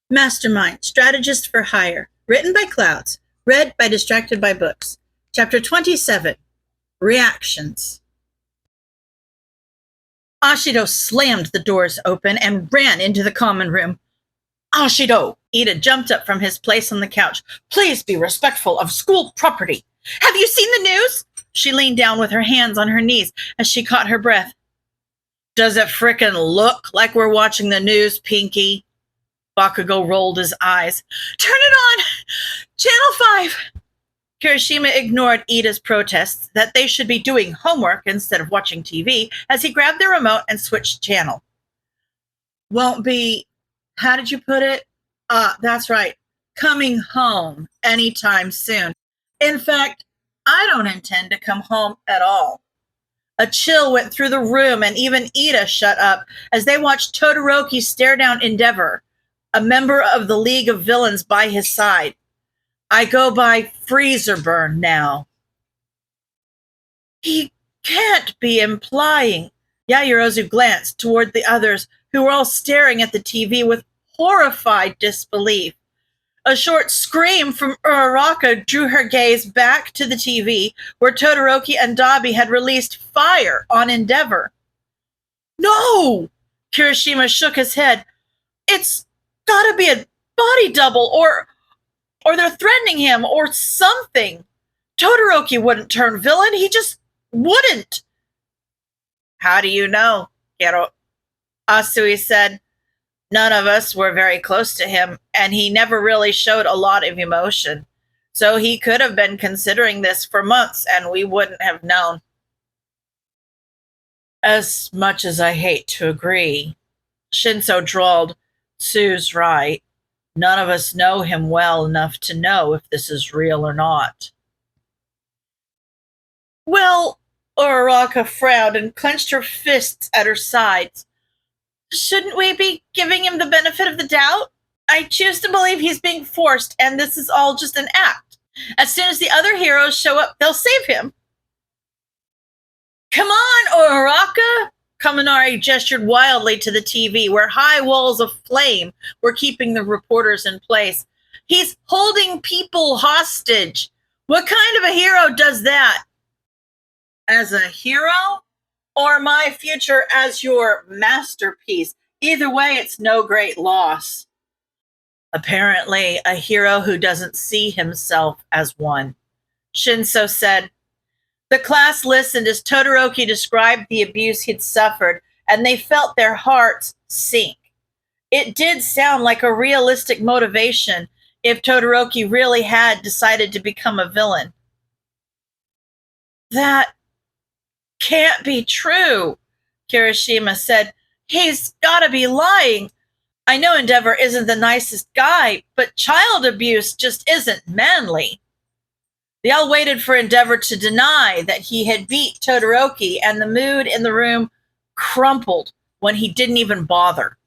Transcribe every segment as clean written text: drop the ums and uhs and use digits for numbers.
Mastermind, Strategist for Hire. Written by Clouds. Read by Distracted by Books. Chapter 27. Reactions. Ashido slammed the doors open and ran into the common room. Ashido! Ida jumped up from his place on the couch. Please be respectful of school property. Have you seen the news? She leaned down with her hands on her knees as she caught her breath. Does it frickin' look like we're watching the news, Pinky? Bakugo rolled his eyes. Turn it on! Channel 5! Kirishima ignored Ida's protests that they should be doing homework instead of watching TV as he grabbed the remote and switched channel. Won't be, how did you put it? That's right, coming home anytime soon. In fact, I don't intend to come home at all. A chill went through the room and even Ida shut up as they watched Todoroki stare down Endeavor, a member of the League of Villains by his side. I go by Freezerburn now. He can't be implying. Yaoyorozu glanced toward the others, who were all staring at the TV with horrified disbelief. A short scream from Uraraka drew her gaze back to the TV, where Todoroki and Dabi had released fire on Endeavor. No! Kirishima shook his head. It's gotta be a body double, or they're threatening him, or something. Todoroki wouldn't turn villain. He just wouldn't. How do you know, Hiro? Asui said. None of us were very close to him, and he never really showed a lot of emotion. So he could have been considering this for months, and we wouldn't have known. As much as I hate to agree, Shinso drawled, Sue's right. None of us know him well enough to know if this is real or not. Well, Uraraka frowned and clenched her fists at her sides. Shouldn't we be giving him the benefit of the doubt? I choose to believe he's being forced, and this is all just an act. As soon as the other heroes show up, they'll save him. Come on, Uraraka! Kaminari gestured wildly to the TV, where high walls of flame were keeping the reporters in place. He's holding people hostage. What kind of a hero does that? As a hero? Or my future as your masterpiece? Either way, it's no great loss. Apparently, a hero who doesn't see himself as one. Shinso said. The class listened as Todoroki described the abuse he'd suffered, and they felt their hearts sink. It did sound like a realistic motivation if Todoroki really had decided to become a villain. That can't be true, Kirishima said. He's gotta be lying. I know Endeavor isn't the nicest guy, but child abuse just isn't manly. They all waited for Endeavor to deny that he had beat Todoroki, and the mood in the room crumpled when he didn't even bother.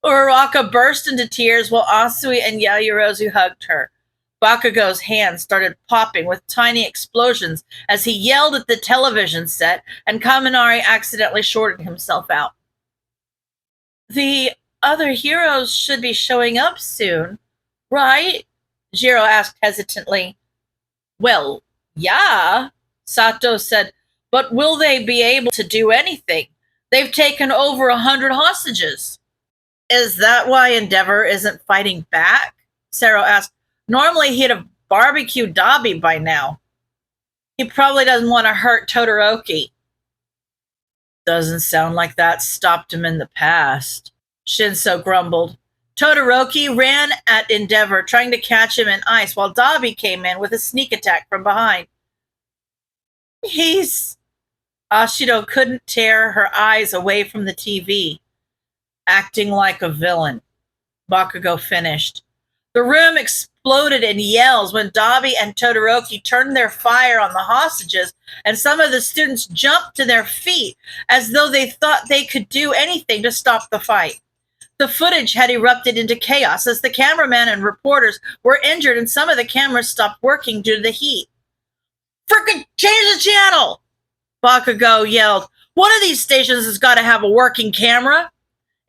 Uraraka burst into tears while Asui and Yaoyorozu hugged her. Bakugo's hands started popping with tiny explosions as he yelled at the television set, and Kaminari accidentally shorted himself out. The other heroes should be showing up soon, right? Jiro asked hesitantly. Well, yeah, Sato said, but will they be able to do anything? They've taken over 100 hostages. Is that why Endeavor isn't fighting back? Sero asked. Normally he'd have barbecued Dabi by now. He probably doesn't want to hurt Todoroki. Doesn't sound like that stopped him in the past, Shinso grumbled. Todoroki ran at Endeavor, trying to catch him in ice, while Dabi came in with a sneak attack from behind. Ashido couldn't tear her eyes away from the TV. Acting like a villain, Bakugo finished. The room exploded in yells when Dabi and Todoroki turned their fire on the hostages, and some of the students jumped to their feet as though they thought they could do anything to stop the fight. The footage had erupted into chaos as the cameraman and reporters were injured, and some of the cameras stopped working due to the heat. Frickin' change the channel! Bakugo yelled. One of these stations has got to have a working camera.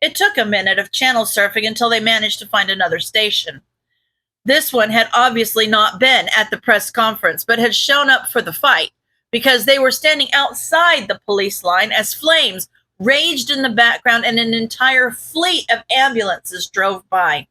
It took a minute of channel surfing until they managed to find another station. This one had obviously not been at the press conference, but had shown up for the fight because they were standing outside the police line as flames raged in the background and an entire fleet of ambulances drove by.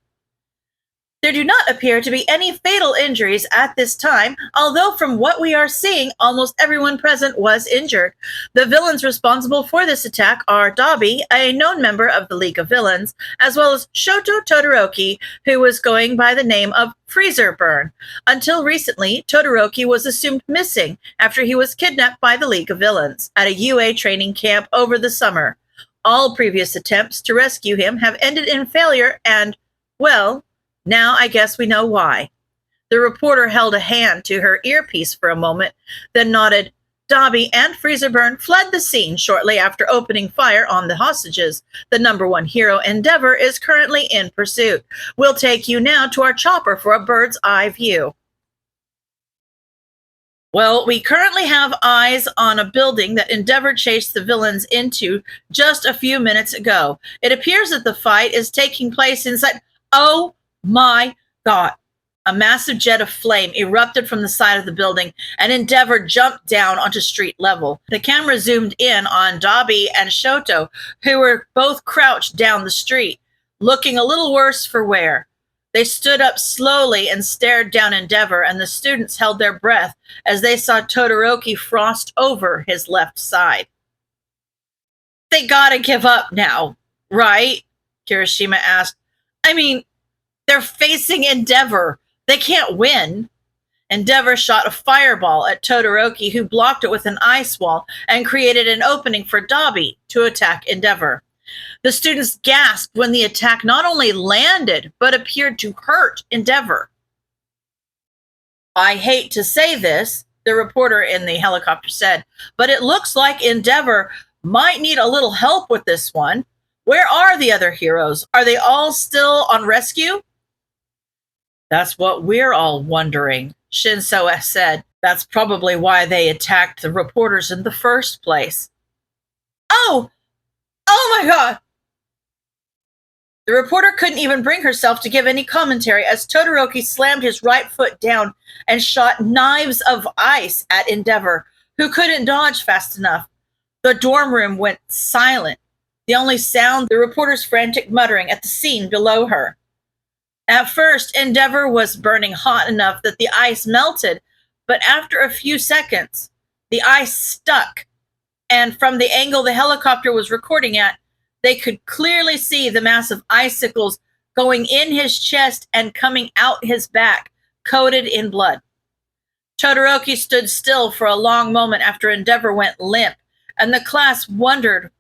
There do not appear to be any fatal injuries at this time, although from what we are seeing, almost everyone present was injured. The villains responsible for this attack are Dobby, a known member of the League of Villains, as well as Shoto Todoroki, who was going by the name of Freezerburn. Until recently, Todoroki was assumed missing after he was kidnapped by the League of Villains at a UA training camp over the summer. All previous attempts to rescue him have ended in failure and, well, now I guess we know why. The reporter held a hand to her earpiece for a moment, then nodded. Dobby and Freezerburn fled the scene shortly after opening fire on the hostages. The #1 hero, Endeavor, is currently in pursuit. We'll take you now to our chopper for a bird's eye view. Well, we currently have eyes on a building that Endeavor chased the villains into just a few minutes ago. It appears that the fight is taking place inside. Oh my God. A massive jet of flame erupted from the side of the building, and Endeavor jumped down onto street level. The camera zoomed in on Dobby and Shoto, who were both crouched down the street, looking a little worse for wear. They stood up slowly and stared down Endeavor, and the students held their breath as they saw Todoroki frost over his left side. They gotta give up now, right? Kirishima asked. I mean, they're facing Endeavor. They can't win. Endeavor shot a fireball at Todoroki, who blocked it with an ice wall and created an opening for Dobby to attack Endeavor. The students gasped when the attack not only landed, but appeared to hurt Endeavor. I hate to say this, the reporter in the helicopter said, but it looks like Endeavor might need a little help with this one. Where are the other heroes? Are they all still on rescue? That's what we're all wondering, Shinso said. That's probably why they attacked the reporters in the first place. Oh my God! The reporter couldn't even bring herself to give any commentary as Todoroki slammed his right foot down and shot knives of ice at Endeavor, who couldn't dodge fast enough. The dorm room went silent. The only sound, the reporter's frantic muttering at the scene below her. At first, Endeavor was burning hot enough that the ice melted, but after a few seconds, the ice stuck, and from the angle the helicopter was recording at, they could clearly see the massive icicles going in his chest and coming out his back, coated in blood. Todoroki stood still for a long moment after Endeavor went limp, and the class wondered,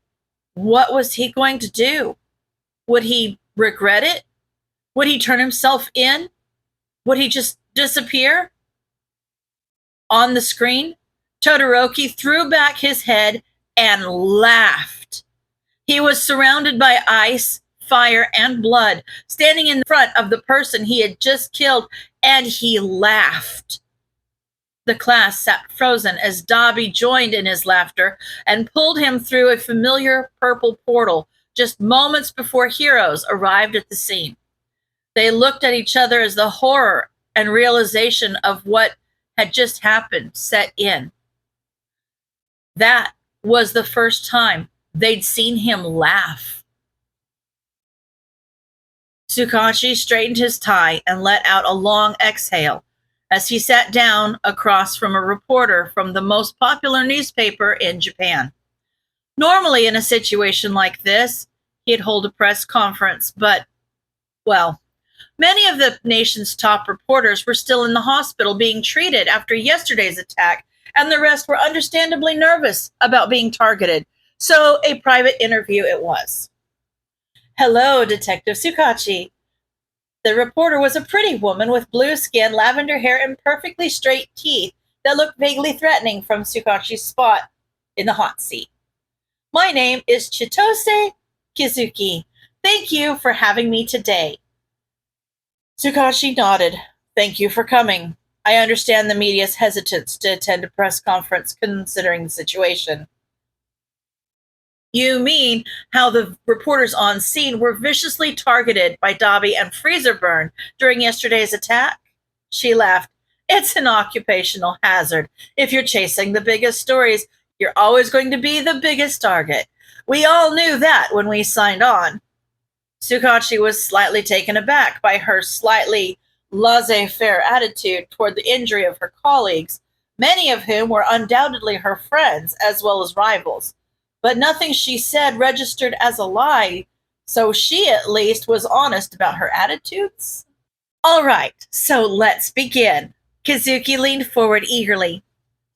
what was he going to do? Would he regret it? Would he turn himself in? Would he just disappear? On the screen, Todoroki threw back his head and laughed. He was surrounded by ice, fire, and blood, standing in front of the person he had just killed, and he laughed. The class sat frozen as Dobby joined in his laughter and pulled him through a familiar purple portal just moments before heroes arrived at the scene. They looked at each other as the horror and realization of what had just happened set in. That was the first time they'd seen him laugh. Tsukachi straightened his tie and let out a long exhale as he sat down across from a reporter from the most popular newspaper in Japan. Normally, in a situation like this, he'd hold a press conference, but, well, many of the nation's top reporters were still in the hospital being treated after yesterday's attack, and the rest were understandably nervous about being targeted. So a private interview it was. Hello, Detective Tsukachi. The reporter was a pretty woman with blue skin, lavender hair, and perfectly straight teeth that looked vaguely threatening from Tsukachi's spot in the hot seat. My name is Chitose Kizuki. Thank you for having me today. Tsukachi nodded. Thank you for coming. I understand the media's hesitance to attend a press conference considering the situation. You mean how the reporters on scene were viciously targeted by Dobby and Freezerburn during yesterday's attack? She laughed. It's an occupational hazard. If you're chasing the biggest stories, you're always going to be the biggest target. We all knew that when we signed on. Sukachi was slightly taken aback by her slightly laissez-faire attitude toward the injury of her colleagues, many of whom were undoubtedly her friends as well as rivals. But nothing she said registered as a lie, so she at least was honest about her attitudes. All right, so let's begin. Kazuki leaned forward eagerly.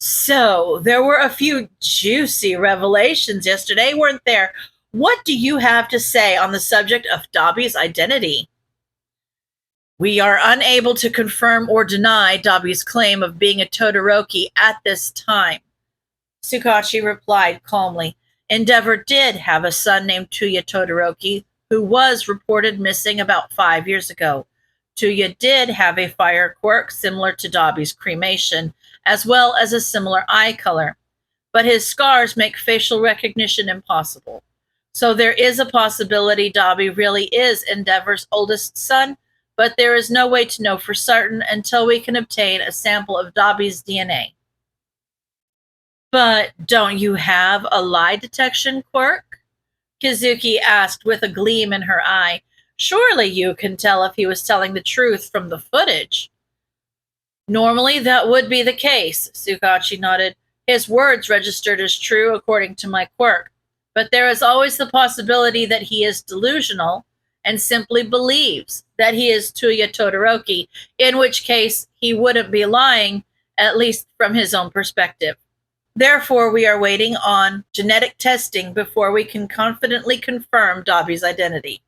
So, there were a few juicy revelations yesterday, weren't there? What do you have to say on the subject of Dobby's identity? We are unable to confirm or deny Dobby's claim of being a Todoroki at this time, Sukachi replied calmly. Endeavor did have a son named Tuya Todoroki, who was reported missing about 5 years ago. Tuya did have a fire quirk similar to Dobby's cremation, as well as a similar eye color, but his scars make facial recognition impossible. So there is a possibility Dobby really is Endeavor's oldest son, but there is no way to know for certain until we can obtain a sample of Dobby's DNA. But don't you have a lie detection quirk? Kazuki asked with a gleam in her eye. Surely you can tell if he was telling the truth from the footage. Normally that would be the case, Sukachi nodded. His words registered as true according to my quirk. But there is always the possibility that he is delusional and simply believes that he is Tuya Todoroki, in which case he wouldn't be lying, at least from his own perspective. Therefore, we are waiting on genetic testing before we can confidently confirm Dobby's identity.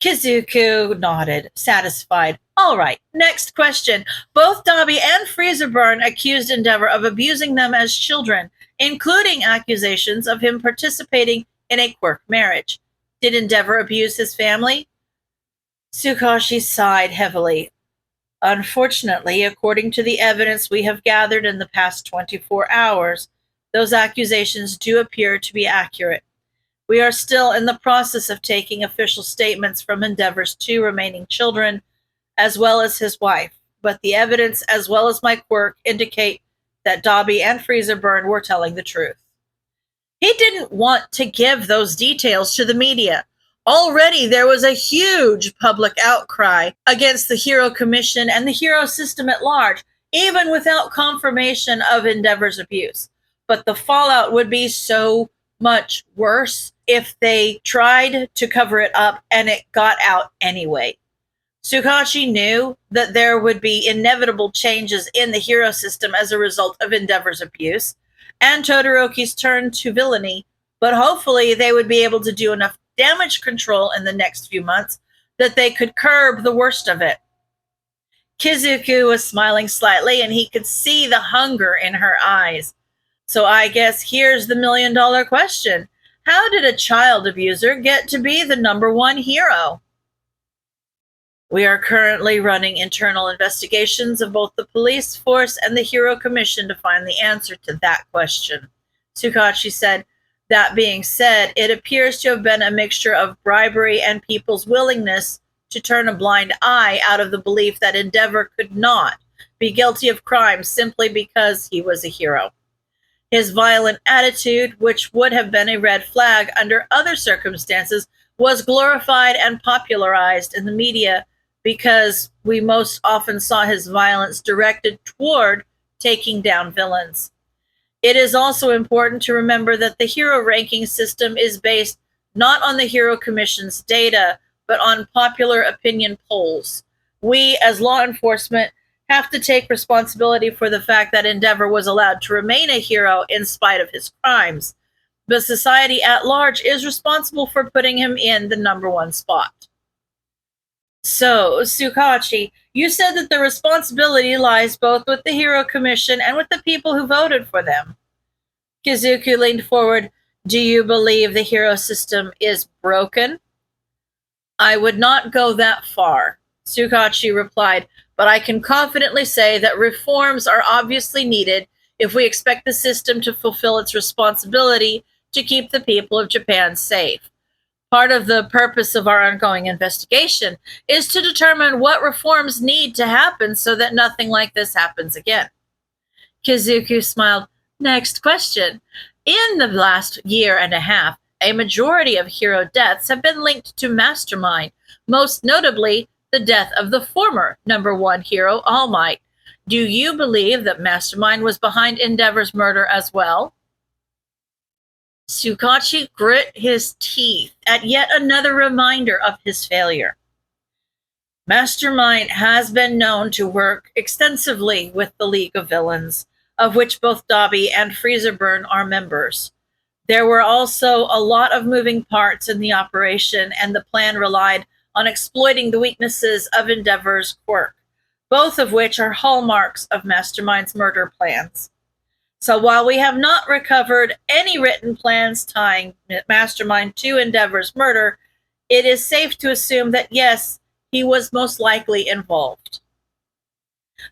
Kizuku nodded, satisfied. All right, next question. Both Dobby and Freezerburn accused Endeavor of abusing them as children, including accusations of him participating in a quirk marriage. Did Endeavor abuse his family? Sukashi sighed heavily. Unfortunately, according to the evidence we have gathered in the past 24 hours, those accusations do appear to be accurate. We are still in the process of taking official statements from Endeavor's 2 remaining children, as well as his wife, but the evidence as well as my quirk indicate that Dobby and Freezerburn were telling the truth. He didn't want to give those details to the media. Already there was a huge public outcry against the Hero Commission and the Hero system at large, even without confirmation of Endeavor's abuse. But the fallout would be so much worse if they tried to cover it up and it got out anyway. Sukachi knew that there would be inevitable changes in the Hero system as a result of Endeavor's abuse and Todoroki's turn to villainy, but hopefully they would be able to do enough damage control in the next few months that they could curb the worst of it. Kizuku was smiling slightly, and he could see the hunger in her eyes. So I guess here's the million-dollar question. How did a child abuser get to be the #1 hero? We are currently running internal investigations of both the police force and the Hero Commission to find the answer to that question, Sukachi said. That being said, it appears to have been a mixture of bribery and people's willingness to turn a blind eye out of the belief that Endeavor could not be guilty of crime simply because he was a hero. His violent attitude, which would have been a red flag under other circumstances, was glorified and popularized in the media because we most often saw his violence directed toward taking down villains. It is also important to remember that the hero ranking system is based not on the Hero Commission's data, but on popular opinion polls. We, as law enforcement, have to take responsibility for the fact that Endeavor was allowed to remain a hero in spite of his crimes. But society at large is responsible for putting him in the #1 spot. So, Sukachi, you said that the responsibility lies both with the Hero Commission and with the people who voted for them. Kizuku leaned forward. Do you believe the hero system is broken? I would not go that far, Sukachi replied, but I can confidently say that reforms are obviously needed if we expect the system to fulfill its responsibility to keep the people of Japan safe. Part of the purpose of our ongoing investigation is to determine what reforms need to happen so that nothing like this happens again. Kizuku smiled. Next question. In the last year and a half, a majority of hero deaths have been linked to Mastermind, most notably the death of the former #1 hero, All Might. Do you believe that Mastermind was behind Endeavor's murder as well? Tsukachi grit his teeth at yet another reminder of his failure. Mastermind has been known to work extensively with the League of Villains, of which both Dabi and Freezerburn are members. There were also a lot of moving parts in the operation, and the plan relied on exploiting the weaknesses of Endeavor's quirk, both of which are hallmarks of Mastermind's murder plans. So while we have not recovered any written plans tying Mastermind to Endeavor's murder, it is safe to assume that yes, he was most likely involved.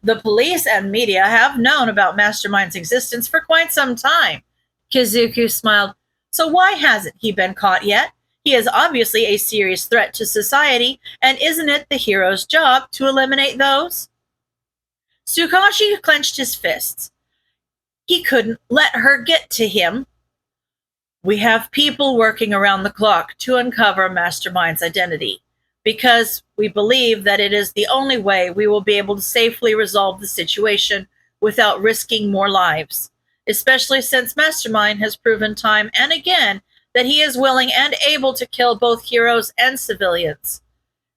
The police and media have known about Mastermind's existence for quite some time. Kizuku smiled. So why hasn't he been caught yet? He is obviously a serious threat to society, and isn't it the hero's job to eliminate those? Tsukashi clenched his fists. He couldn't let her get to him. We have people working around the clock to uncover Mastermind's identity, because we believe that it is the only way we will be able to safely resolve the situation without risking more lives, especially since Mastermind has proven time and again that he is willing and able to kill both heroes and civilians.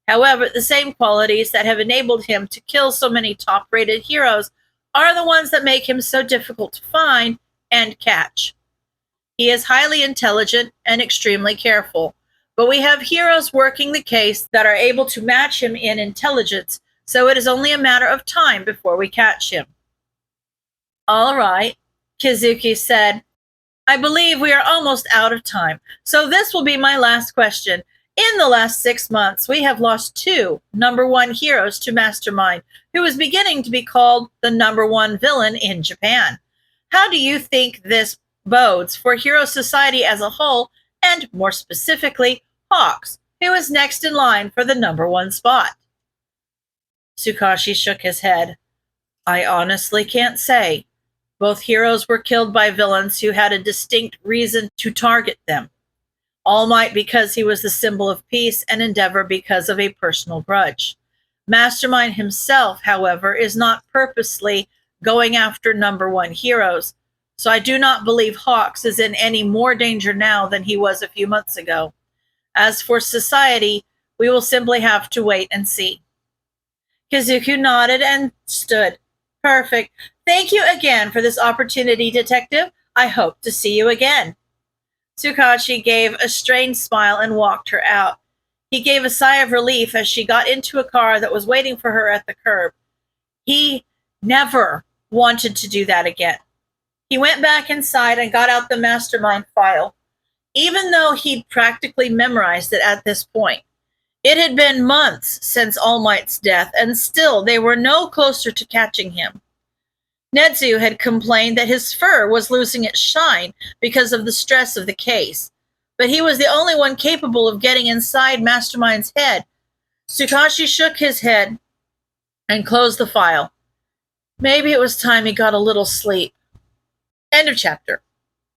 However, the same qualities that have enabled him to kill so many top-rated heroes are the ones that make him so difficult to find and catch. He is highly intelligent and extremely careful, but we have heroes working the case that are able to match him in intelligence, so it is only a matter of time before we catch him. All right, Kizuki said. I believe we are almost out of time, so this will be my last question. In the last 6 months, we have lost 2 #1 heroes to Mastermind, who is beginning to be called the #1 villain in Japan. How do you think this bodes for hero society as a whole, and more specifically, Hawks, who is next in line for the #1 spot? Tsukashi shook his head. I honestly can't say. Both heroes were killed by villains who had a distinct reason to target them. All Might because he was the symbol of peace, and Endeavor because of a personal grudge. Mastermind himself, however, is not purposely going after #1 heroes, so I do not believe Hawks is in any more danger now than he was a few months ago. As for society, we will simply have to wait and see. Kizuku nodded and stood. Perfect. Thank you again for this opportunity, Detective. I hope to see you again. Tsukashi gave a strained smile and walked her out. He gave a sigh of relief as she got into a car that was waiting for her at the curb. He never wanted to do that again. He went back inside and got out the Mastermind file, even though he'd practically memorized it at this point. It had been months since All Might's death, and still they were no closer to catching him. Netsu had complained that his fur was losing its shine because of the stress of the case, but he was the only one capable of getting inside Mastermind's head. Tsukashi shook his head and closed the file. Maybe it was time he got a little sleep. End of chapter.